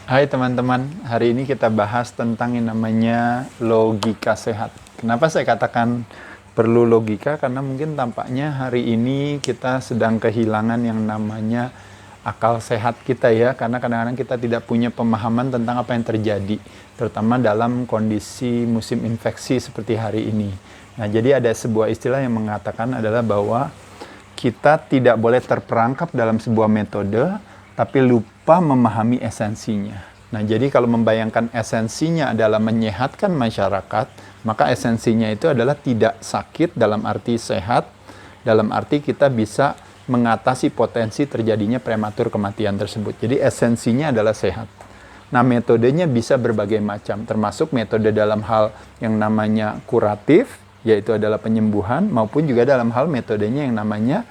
Hai teman-teman, hari ini kita bahas tentang yang namanya logika sehat. Kenapa saya katakan perlu logika? Karena mungkin tampaknya hari ini kita sedang kehilangan yang namanya akal sehat kita ya. Karena kadang-kadang kita tidak punya pemahaman tentang apa yang terjadi, terutama dalam kondisi musim infeksi seperti hari ini. Nah, jadi ada sebuah istilah yang mengatakan adalah bahwa kita tidak boleh terperangkap dalam sebuah metode, tapi lupa memahami esensinya. Nah, jadi kalau membayangkan esensinya adalah menyehatkan masyarakat, maka esensinya itu adalah tidak sakit dalam arti sehat, dalam arti kita bisa mengatasi potensi terjadinya prematur kematian tersebut. Jadi esensinya adalah sehat. Nah, metodenya bisa berbagai macam, termasuk metode dalam hal yang namanya kuratif, yaitu adalah penyembuhan, maupun juga dalam hal metodenya yang namanya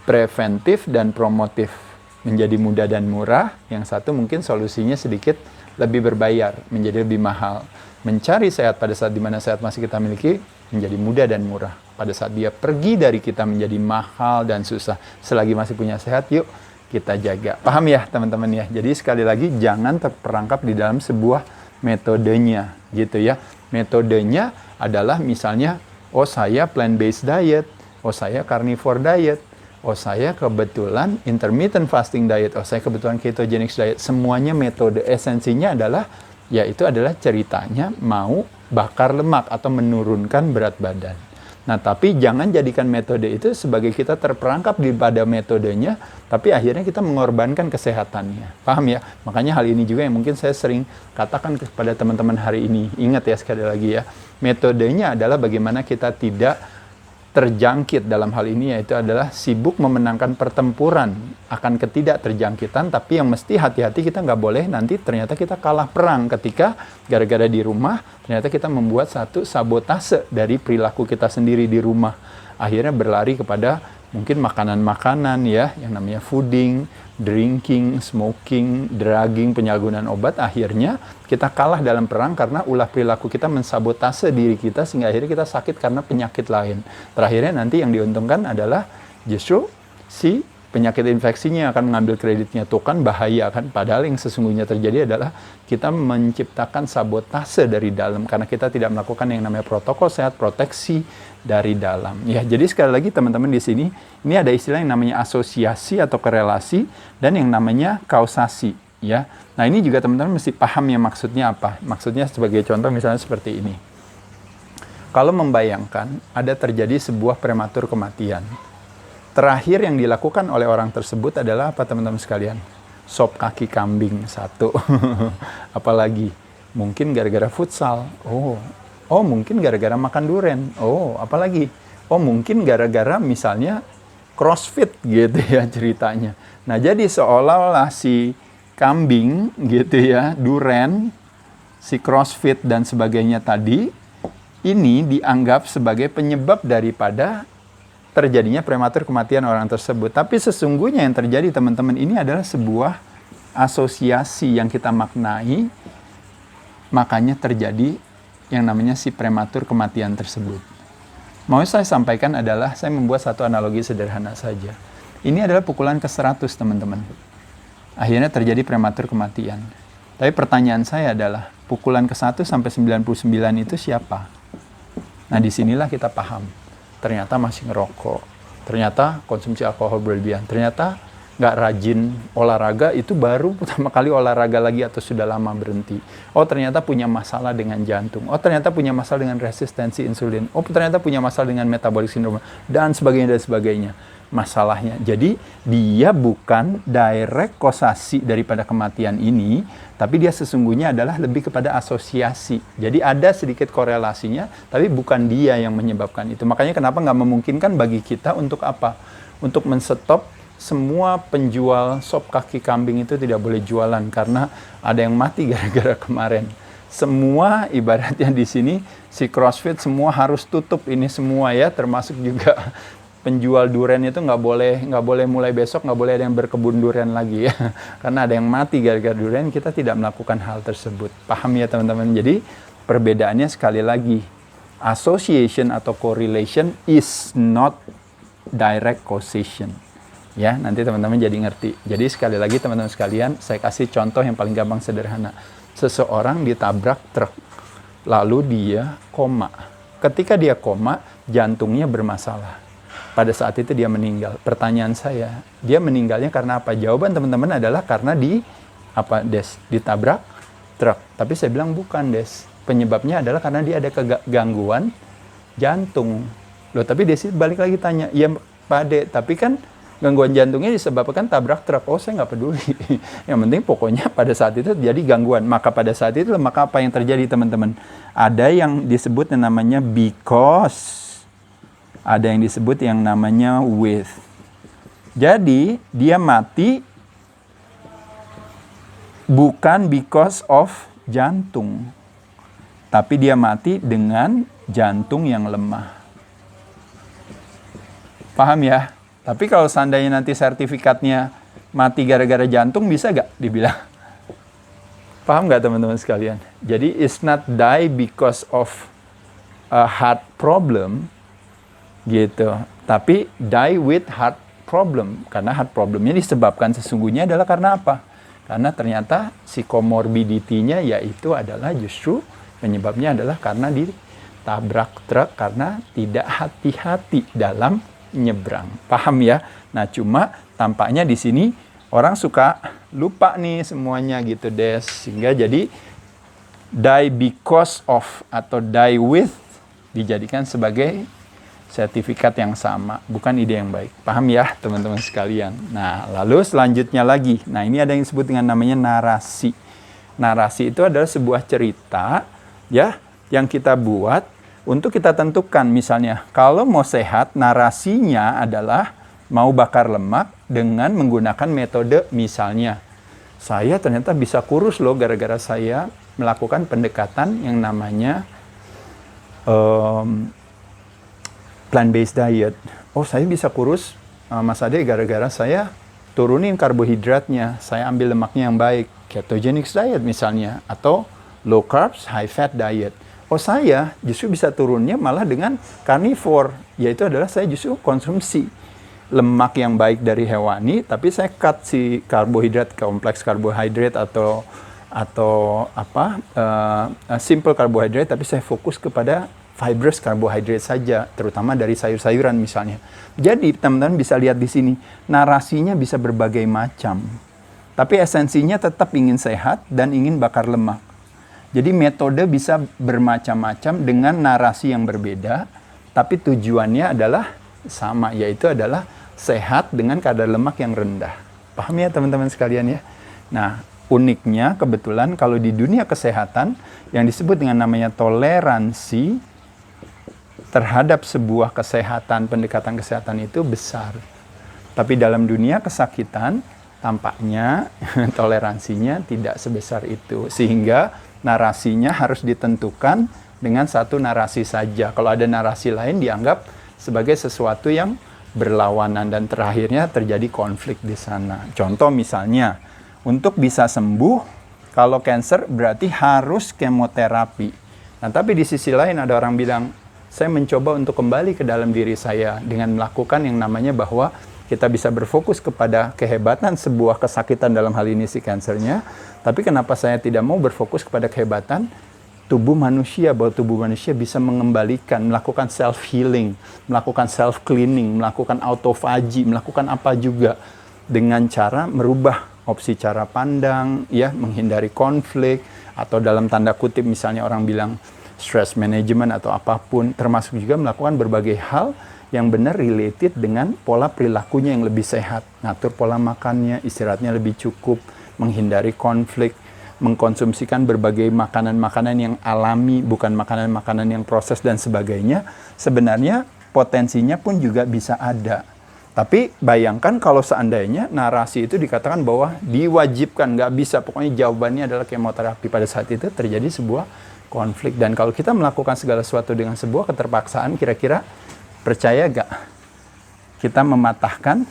preventif dan promotif, menjadi mudah dan murah. Yang satu mungkin solusinya sedikit lebih berbayar, menjadi lebih mahal. Mencari sehat pada saat dimana sehat masih kita miliki menjadi mudah dan murah. Pada saat dia pergi dari kita menjadi mahal dan susah. Selagi masih punya sehat, yuk kita jaga. Paham ya teman-teman ya? Jadi sekali lagi jangan terperangkap di dalam sebuah metodenya gitu ya. Metodenya adalah misalnya, oh saya plant-based diet, oh saya carnivore diet, oh saya kebetulan intermittent fasting diet, oh saya kebetulan ketogenic diet. Semuanya metode, esensinya adalah, yaitu adalah ceritanya mau bakar lemak atau menurunkan berat badan. Nah, tapi jangan jadikan metode itu sebagai kita terperangkap pada metodenya, tapi akhirnya kita mengorbankan kesehatannya. Paham ya? Makanya hal ini juga yang mungkin saya sering katakan kepada teman-teman hari ini. Ingat ya sekali lagi ya, metodenya adalah bagaimana kita tidak terjangkit dalam hal ini, yaitu adalah sibuk memenangkan pertempuran akan ketidakterjangkitan, tapi yang mesti hati-hati kita nggak boleh nanti ternyata kita kalah perang ketika gara-gara di rumah ternyata kita membuat satu sabotase dari perilaku kita sendiri di rumah, akhirnya berlari kepada mungkin makanan-makanan ya yang namanya fooding, drinking, smoking, drugging, penyalahgunaan obat. Akhirnya kita kalah dalam perang karena ulah perilaku kita mensabotase diri kita sehingga akhirnya kita sakit karena penyakit lain. Terakhirnya nanti yang diuntungkan adalah justru si penyakit infeksinya akan mengambil kreditnya. Tuh kan bahaya kan, padahal yang sesungguhnya terjadi adalah kita menciptakan sabotase dari dalam karena kita tidak melakukan yang namanya protokol sehat, proteksi dari dalam. Ya, jadi sekali lagi teman-teman di sini ini ada istilah yang namanya asosiasi atau korelasi dan yang namanya kausasi, ya. Nah, ini juga teman-teman mesti paham ya maksudnya apa. Maksudnya sebagai contoh misalnya seperti ini. Kalau membayangkan ada terjadi sebuah prematur kematian, terakhir yang dilakukan oleh orang tersebut adalah apa teman-teman sekalian? Sop kaki kambing satu. Apalagi mungkin gara-gara futsal. Oh mungkin gara-gara makan durian. Oh, apalagi? Oh mungkin gara-gara misalnya crossfit gitu ya ceritanya. Nah, jadi seolah-olah si kambing gitu ya, durian, si crossfit dan sebagainya tadi ini dianggap sebagai penyebab daripada terjadinya prematur kematian orang tersebut. Tapi sesungguhnya yang terjadi teman-teman ini adalah sebuah asosiasi yang kita maknai, makanya terjadi yang namanya si prematur kematian tersebut. Mau saya sampaikan adalah, saya membuat satu analogi sederhana saja. Ini adalah pukulan ke-100 teman-teman. Akhirnya terjadi prematur kematian. Tapi pertanyaan saya adalah, pukulan ke-1 sampai 99 itu siapa? Nah, disinilah kita paham. Ternyata masih ngerokok, ternyata konsumsi alkohol berlebihan, ternyata nggak rajin olahraga, itu baru pertama kali olahraga lagi atau sudah lama berhenti. Oh ternyata punya masalah dengan jantung, oh ternyata punya masalah dengan resistensi insulin, oh ternyata punya masalah dengan metabolic syndrome, dan sebagainya dan sebagainya. Masalahnya, jadi dia bukan direct causasi daripada kematian ini, tapi dia sesungguhnya adalah lebih kepada asosiasi. Jadi ada sedikit korelasinya, tapi bukan dia yang menyebabkan itu. Makanya kenapa nggak memungkinkan bagi kita untuk apa? Untuk men-stop semua penjual sop kaki kambing itu tidak boleh jualan karena ada yang mati gara-gara kemarin. Semua ibaratnya di sini si CrossFit semua harus tutup ini semua ya, termasuk juga penjual durian itu nggak boleh mulai besok, nggak boleh ada yang berkebun durian lagi ya, karena ada yang mati gara-gara durian. Kita tidak melakukan hal tersebut. Paham ya teman-teman? Jadi perbedaannya sekali lagi, association atau correlation is not direct causation. Ya, nanti teman-teman jadi ngerti. Jadi sekali lagi teman-teman sekalian, saya kasih contoh yang paling gampang sederhana. Seseorang ditabrak truk, lalu dia koma. Ketika dia koma, jantungnya bermasalah. Pada saat itu dia meninggal. Pertanyaan saya, dia meninggalnya karena apa? Jawaban teman-teman adalah karena ditabrak truk. Tapi saya bilang bukan, Des. Penyebabnya adalah karena dia ada kegangguan jantung. Loh, tapi dia sih balik lagi tanya, ya Pak Ade, tapi kan gangguan jantungnya disebabkan tabrak truk. Oh, saya nggak peduli. Yang penting pokoknya pada saat itu terjadi gangguan. Maka pada saat itu, maka apa yang terjadi teman-teman? Ada yang disebut yang namanya because. Ada yang disebut yang namanya with. Jadi, dia mati bukan because of jantung. Tapi dia mati dengan jantung yang lemah. Paham ya? Tapi kalau seandainya nanti sertifikatnya mati gara-gara jantung, bisa gak dibilang? Paham gak teman-teman sekalian? Jadi it's not die because of a heart problem, gitu. Tapi die with heart problem. Karena heart problemnya disebabkan sesungguhnya adalah karena apa? Karena ternyata si comorbidity-nya yaitu adalah justru penyebabnya adalah karena ditabrak truk karena tidak hati-hati dalam nyebrang. Paham ya? Nah, cuma tampaknya di sini orang suka lupa nih semuanya gitu, Des. Sehingga jadi die because of atau die with dijadikan sebagai sertifikat yang sama, bukan ide yang baik. Paham ya, teman-teman sekalian? Nah, lalu selanjutnya lagi. Nah, ini ada yang disebut dengan namanya narasi. Narasi itu adalah sebuah cerita ya yang kita buat untuk kita tentukan, misalnya, kalau mau sehat, narasinya adalah mau bakar lemak dengan menggunakan metode, misalnya, saya ternyata bisa kurus loh gara-gara saya melakukan pendekatan yang namanya plant-based diet. Oh, saya bisa kurus, Mas Ade, gara-gara saya turunin karbohidratnya, saya ambil lemaknya yang baik, ketogenic diet misalnya, atau low carbs, high fat diet. Oh, saya justru bisa turunnya malah dengan carnivore, yaitu adalah saya justru konsumsi lemak yang baik dari hewani, tapi saya cut si karbohidrat, kompleks karbohidrat atau simple karbohidrat, tapi saya fokus kepada fibrous karbohidrat saja, terutama dari sayur-sayuran misalnya. Jadi teman-teman bisa lihat di sini, narasinya bisa berbagai macam, tapi esensinya tetap ingin sehat dan ingin bakar lemak. Jadi metode bisa bermacam-macam dengan narasi yang berbeda, tapi tujuannya adalah sama, yaitu adalah sehat dengan kadar lemak yang rendah. Paham ya teman-teman sekalian ya? Nah, uniknya kebetulan kalau di dunia kesehatan yang disebut dengan namanya toleransi terhadap sebuah kesehatan, pendekatan kesehatan itu besar. Tapi dalam dunia kesakitan tampaknya toleransinya tidak sebesar itu, sehingga narasinya harus ditentukan dengan satu narasi saja. Kalau ada narasi lain dianggap sebagai sesuatu yang berlawanan dan terakhirnya terjadi konflik di sana. Contoh misalnya, untuk bisa sembuh, kalau cancer berarti harus kemoterapi. Nah, tapi di sisi lain ada orang bilang, saya mencoba untuk kembali ke dalam diri saya dengan melakukan yang namanya bahwa kita bisa berfokus kepada kehebatan sebuah kesakitan, dalam hal ini si kansernya. Tapi kenapa saya tidak mau berfokus kepada kehebatan tubuh manusia, bahwa tubuh manusia bisa mengembalikan, melakukan self-healing, melakukan self-cleaning, melakukan autophagy, melakukan apa juga dengan cara merubah opsi cara pandang, ya, menghindari konflik, atau dalam tanda kutip misalnya orang bilang stress management atau apapun, termasuk juga melakukan berbagai hal yang benar related dengan pola perilakunya yang lebih sehat, ngatur pola makannya, istirahatnya lebih cukup, menghindari konflik, mengkonsumsikan berbagai makanan-makanan yang alami, bukan makanan-makanan yang proses dan sebagainya. Sebenarnya potensinya pun juga bisa ada. Tapi bayangkan kalau seandainya narasi itu dikatakan bahwa diwajibkan, nggak bisa, pokoknya jawabannya adalah kemoterapi. Pada saat itu terjadi sebuah konflik. Dan kalau kita melakukan segala sesuatu dengan sebuah keterpaksaan, kira-kira percaya gak kita mematahkan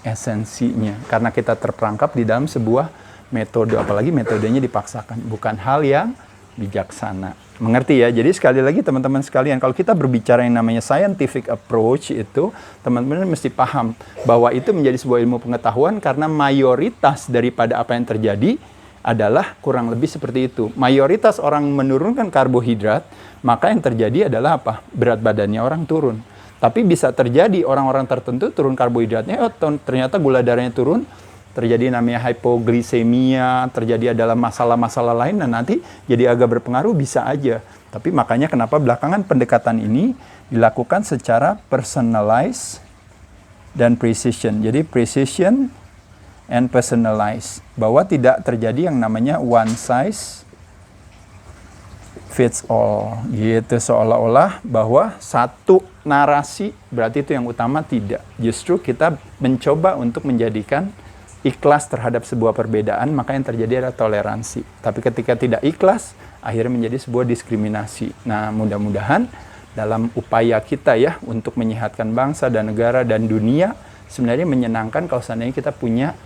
esensinya karena kita terperangkap di dalam sebuah metode, apalagi metodenya dipaksakan. Bukan hal yang bijaksana. Mengerti ya? Jadi sekali lagi teman-teman sekalian, kalau kita berbicara yang namanya scientific approach itu, teman-teman mesti paham bahwa itu menjadi sebuah ilmu pengetahuan karena mayoritas daripada apa yang terjadi adalah kurang lebih seperti itu. Mayoritas orang menurunkan karbohidrat, maka yang terjadi adalah apa? Berat badannya orang turun. Tapi bisa terjadi orang-orang tertentu turun karbohidratnya, ternyata gula darahnya turun, terjadi namanya hypoglycemia, terjadi adalah masalah-masalah lain, dan nanti jadi agak berpengaruh bisa aja. Tapi makanya kenapa belakangan pendekatan ini dilakukan secara personalized dan precision. Jadi precision and personalized. Bahwa tidak terjadi yang namanya one size fits all. Gitu, seolah-olah bahwa satu narasi berarti itu yang utama, tidak. Justru kita mencoba untuk menjadikan ikhlas terhadap sebuah perbedaan, maka yang terjadi adalah toleransi. Tapi ketika tidak ikhlas, akhirnya menjadi sebuah diskriminasi. Nah, mudah-mudahan dalam upaya kita ya untuk menyehatkan bangsa dan negara dan dunia, sebenarnya menyenangkan kalau seandainya kita punya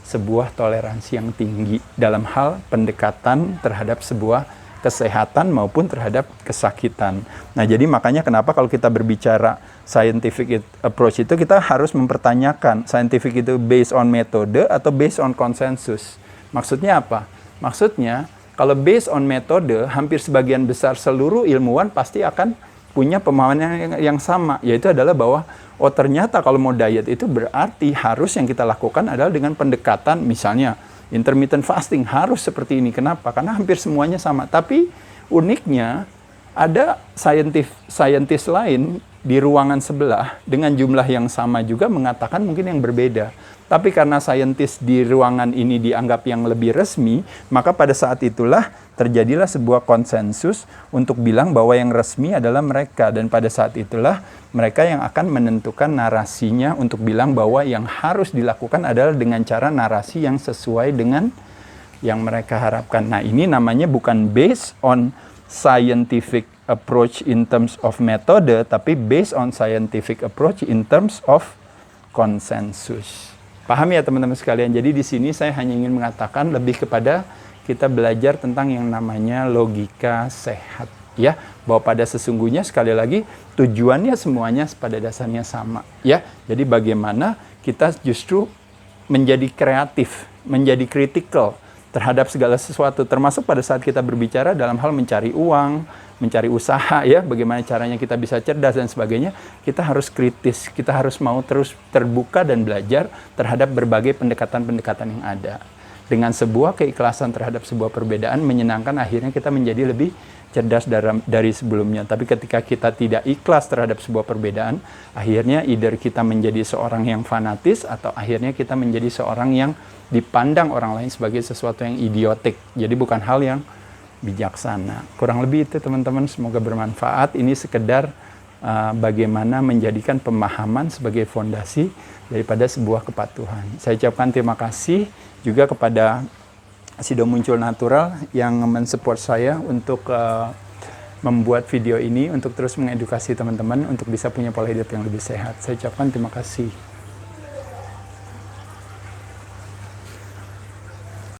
sebuah toleransi yang tinggi dalam hal pendekatan terhadap sebuah kesehatan maupun terhadap kesakitan. Nah, jadi makanya kenapa kalau kita berbicara scientific approach itu kita harus mempertanyakan scientific itu based on metode atau based on consensus. Maksudnya apa? Maksudnya kalau based on metode, hampir sebagian besar seluruh ilmuwan pasti akan punya pemahaman yang sama, yaitu adalah bahwa oh ternyata kalau mau diet itu berarti harus yang kita lakukan adalah dengan pendekatan misalnya intermittent fasting harus seperti ini. Kenapa? Karena hampir semuanya sama. Tapi uniknya ada saintis lain di ruangan sebelah dengan jumlah yang sama juga mengatakan mungkin yang berbeda. Tapi karena saintis di ruangan ini dianggap yang lebih resmi, maka pada saat itulah terjadilah sebuah konsensus untuk bilang bahwa yang resmi adalah mereka. Dan pada saat itulah mereka yang akan menentukan narasinya untuk bilang bahwa yang harus dilakukan adalah dengan cara narasi yang sesuai dengan yang mereka harapkan. Nah, ini namanya bukan based on scientific approach in terms of metode, tapi based on scientific approach in terms of konsensus. Paham ya teman-teman sekalian? Jadi di sini saya hanya ingin mengatakan lebih kepada kita belajar tentang yang namanya logika sehat. Ya, bahwa pada sesungguhnya sekali lagi tujuannya semuanya pada dasarnya sama. Ya, jadi bagaimana kita justru menjadi kreatif, menjadi kritikal terhadap segala sesuatu, termasuk pada saat kita berbicara dalam hal mencari uang, mencari usaha, ya, bagaimana caranya kita bisa cerdas dan sebagainya. Kita harus kritis, kita harus mau terus terbuka dan belajar terhadap berbagai pendekatan-pendekatan yang ada. Dengan sebuah keikhlasan terhadap sebuah perbedaan, menyenangkan, akhirnya kita menjadi lebih cerdas dari sebelumnya. Tapi ketika kita tidak ikhlas terhadap sebuah perbedaan, akhirnya either kita menjadi seorang yang fanatis, atau akhirnya kita menjadi seorang yang dipandang orang lain sebagai sesuatu yang idiotik. Jadi bukan hal yang bijaksana. Kurang lebih itu teman-teman, semoga bermanfaat. Ini sekedar bagaimana menjadikan pemahaman sebagai fondasi daripada sebuah kepatuhan. Saya ucapkan terima kasih juga kepada Sido Muncul Natural yang mensupport saya untuk membuat video ini, untuk terus mengedukasi teman-teman untuk bisa punya pola hidup yang lebih sehat. Saya ucapkan terima kasih.